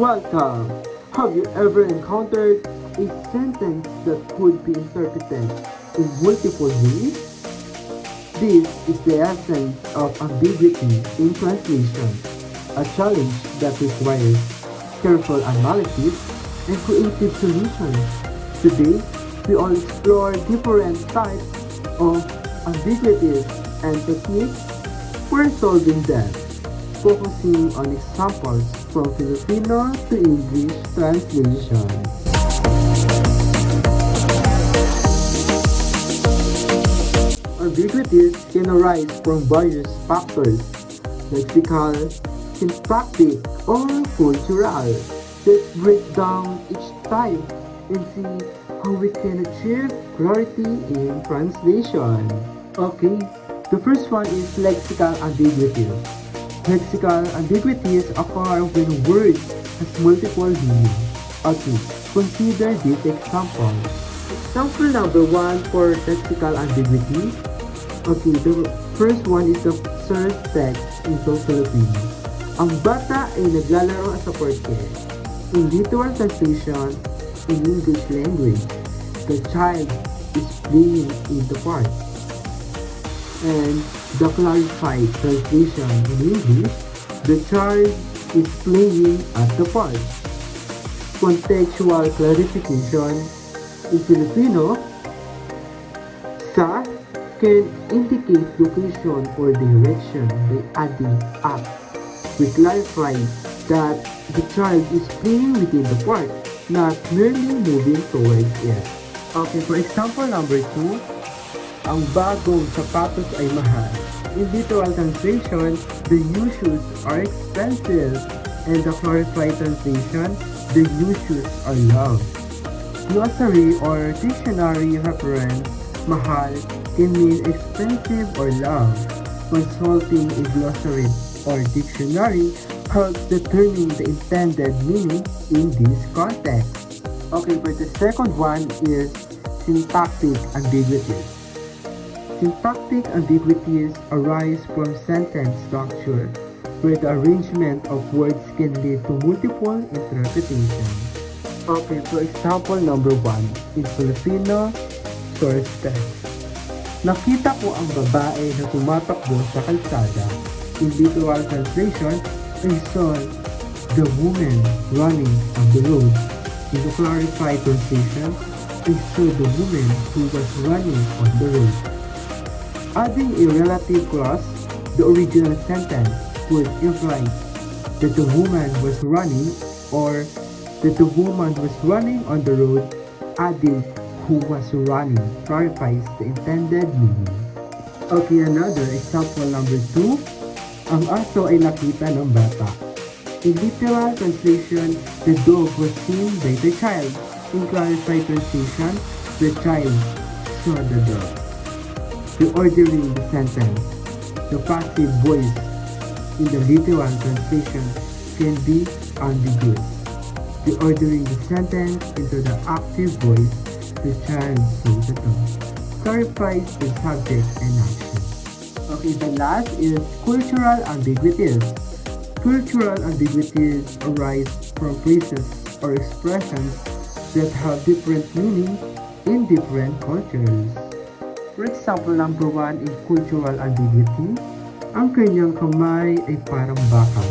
Welcome! Have you ever encountered a sentence that could be interpreted in multiple ways? This is the essence of ambiguity in translation, a challenge that requires careful analysis and creative solutions. Today, we all explore different types of ambiguities and techniques for solving them, focusing on examples from Filipino to English translation. Ambiguities can arise from various factors, lexical, syntactic, or cultural. Let's break down each type and see how we can achieve clarity in translation. Okay, the first one is lexical ambiguities. Lexical ambiguities occur when words has multiple meanings. Okay, consider this example. Example number one for lexical ambiguity. Okay, the first one is the source text into Filipino. Ang bata ay naglalaro sa parke. In literal translation, in English language, the child is playing in the park. And the clarified translation in English, the child is playing at the park. Contextual clarification in Filipino, sa can indicate location or direction by adding up. We clarify that the child is playing within the park, not merely moving towards it. Okay, for example number 2, ang bagong sapatos ay mahal. In literal translation, the new shoes are expensive. And the clarified translation, the new shoes are loved. Glossary or dictionary reference, mahal can mean expensive or loved. Consulting a glossary or dictionary helps determine the intended meaning in this context. Okay, but the second one is syntactic ambiguities. Syntactic ambiguities arise from sentence structure, where the arrangement of words can lead to multiple interpretations. Okay, for example number 1, in Filipino, source text. Nakita ko ang babae na tumatakbo sa kalsada. In literal translation, I saw the woman running on the road. In the clarified translation, I saw the woman who was running on the road. Adding a relative clause, the original sentence would imply that the woman was running or that the woman was running on the road. Adding who was running clarifies the intended meaning. Okay, another example number 2. Ang aso ay nakita ng bata. In literal translation, the dog was seen by the child. In clarified translation, the child saw the dog. Reordering the sentence, the passive voice in the literal translation can be ambiguous. Reordering the sentence into the active voice, the child saw the dog, clarifies the subject and action. Okay, the last is cultural ambiguities. Cultural ambiguities arise from phrases or expressions that have different meanings in different cultures. For example, number 1 in cultural ambiguity, ang kanyang kamay ay parang bakal.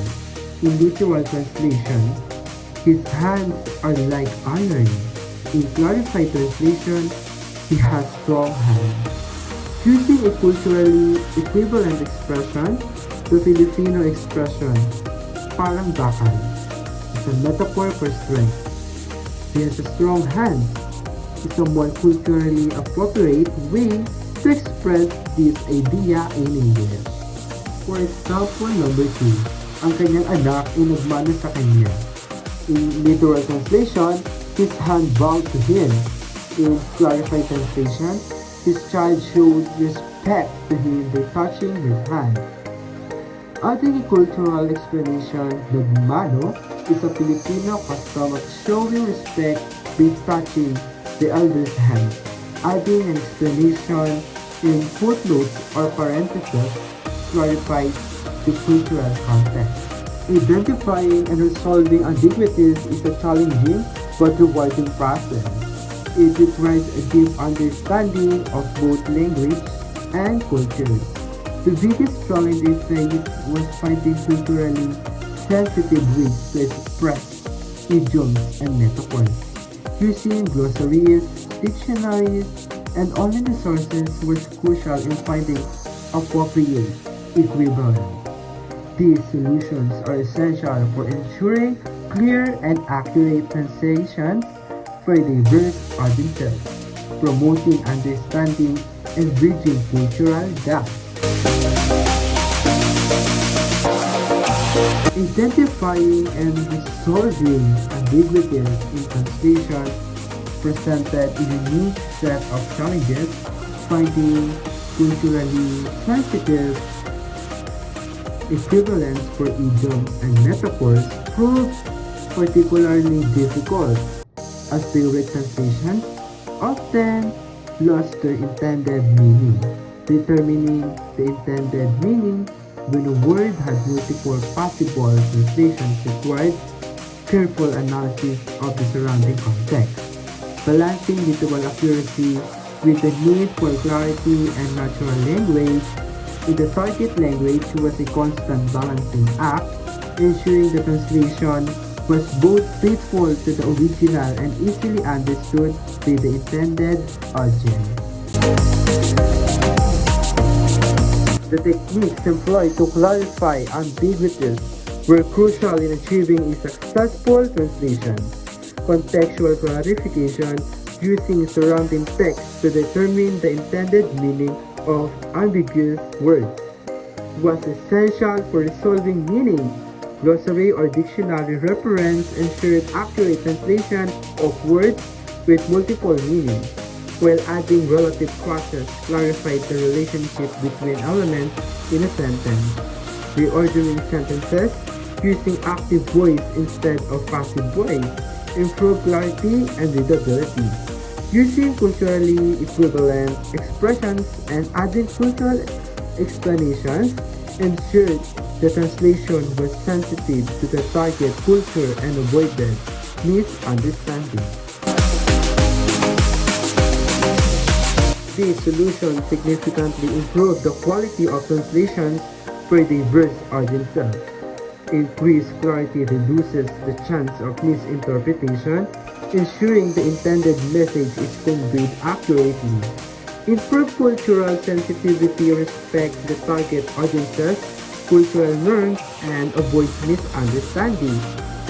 In literal translation, his hands are like iron. In clarified translation, he has strong hands. Using a culturally equivalent expression, the Filipino expression, parang bakal, is a metaphor for strength. He has a strong hand. Is a more culturally appropriate way to express this idea in English. For example, number 2, ang kanyang anak ay nagmano sa kanya. In literal translation, his hand bowed to him. In clarified translation, his child showed respect to him by touching his hand. Adding a cultural explanation, nagmano is a Filipino custom of showing respect by touching the elder's hand. Adding an explanation in footnotes or parentheses clarifies the cultural context. Identifying and resolving ambiguities is a challenging but rewarding process. It requires a deep understanding of both language and culture. The biggest challenge I faced was finding culturally sensitive ways to express idioms and metaphors. Using glossaries, dictionaries, and online resources was crucial in finding appropriate equivalent. These solutions are essential for ensuring clear and accurate translations for diverse audiences, promoting understanding and bridging cultural gaps. Identifying and resolving ambiguities in translation presented a unique set of challenges. Finding culturally sensitive equivalents for idioms and metaphors proved particularly difficult, as direct translations often lost their intended meaning. Determining the intended meaning when a word had multiple possible translations required careful analysis of the surrounding context. Balancing literal accuracy with the need for clarity and natural language in the target language was a constant balancing act, ensuring the translation was both faithful to the original and easily understood by the intended audience. The techniques employed to clarify ambiguities were crucial in achieving a successful translation. Contextual clarification using surrounding text to determine the intended meaning of ambiguous words was essential for resolving meaning. Glossary or dictionary reference ensured accurate translation of words with multiple meanings, while adding relative clauses clarified the relationship between elements in a sentence. Reordering sentences using active voice instead of passive voice improved clarity and readability. Using culturally equivalent expressions and adding cultural explanations ensured the translation was sensitive to the target culture and avoided misunderstanding. These solutions significantly improved the quality of translations for diverse audiences. Increased clarity reduces the chance of misinterpretation, ensuring the intended message is conveyed accurately. Improved cultural sensitivity respects the target audience's cultural norms and avoids misunderstanding.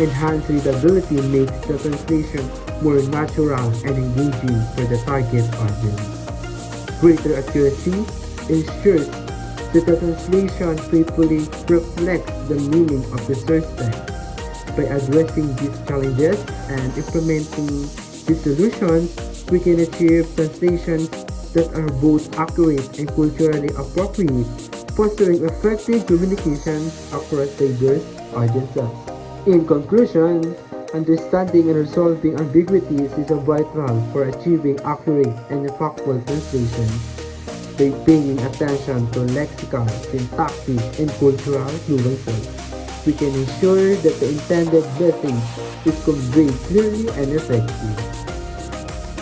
Enhanced readability makes the translation more natural and engaging for the target audience. Greater accuracy ensures that the translation faithfully reflects the meaning of the source text. By addressing these challenges and implementing these solutions, we can achieve translations that are both accurate and culturally appropriate, fostering effective communication across diverse audiences. In conclusion, understanding and resolving ambiguities is vital for achieving accurate and effective translations. By paying attention to lexical, syntactic, and cultural nuances, we can ensure that the intended message is conveyed clearly and effectively.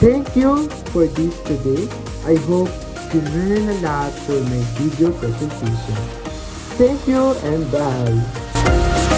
Thank you for this today. I hope you learn a lot for my video presentation. Thank you and bye.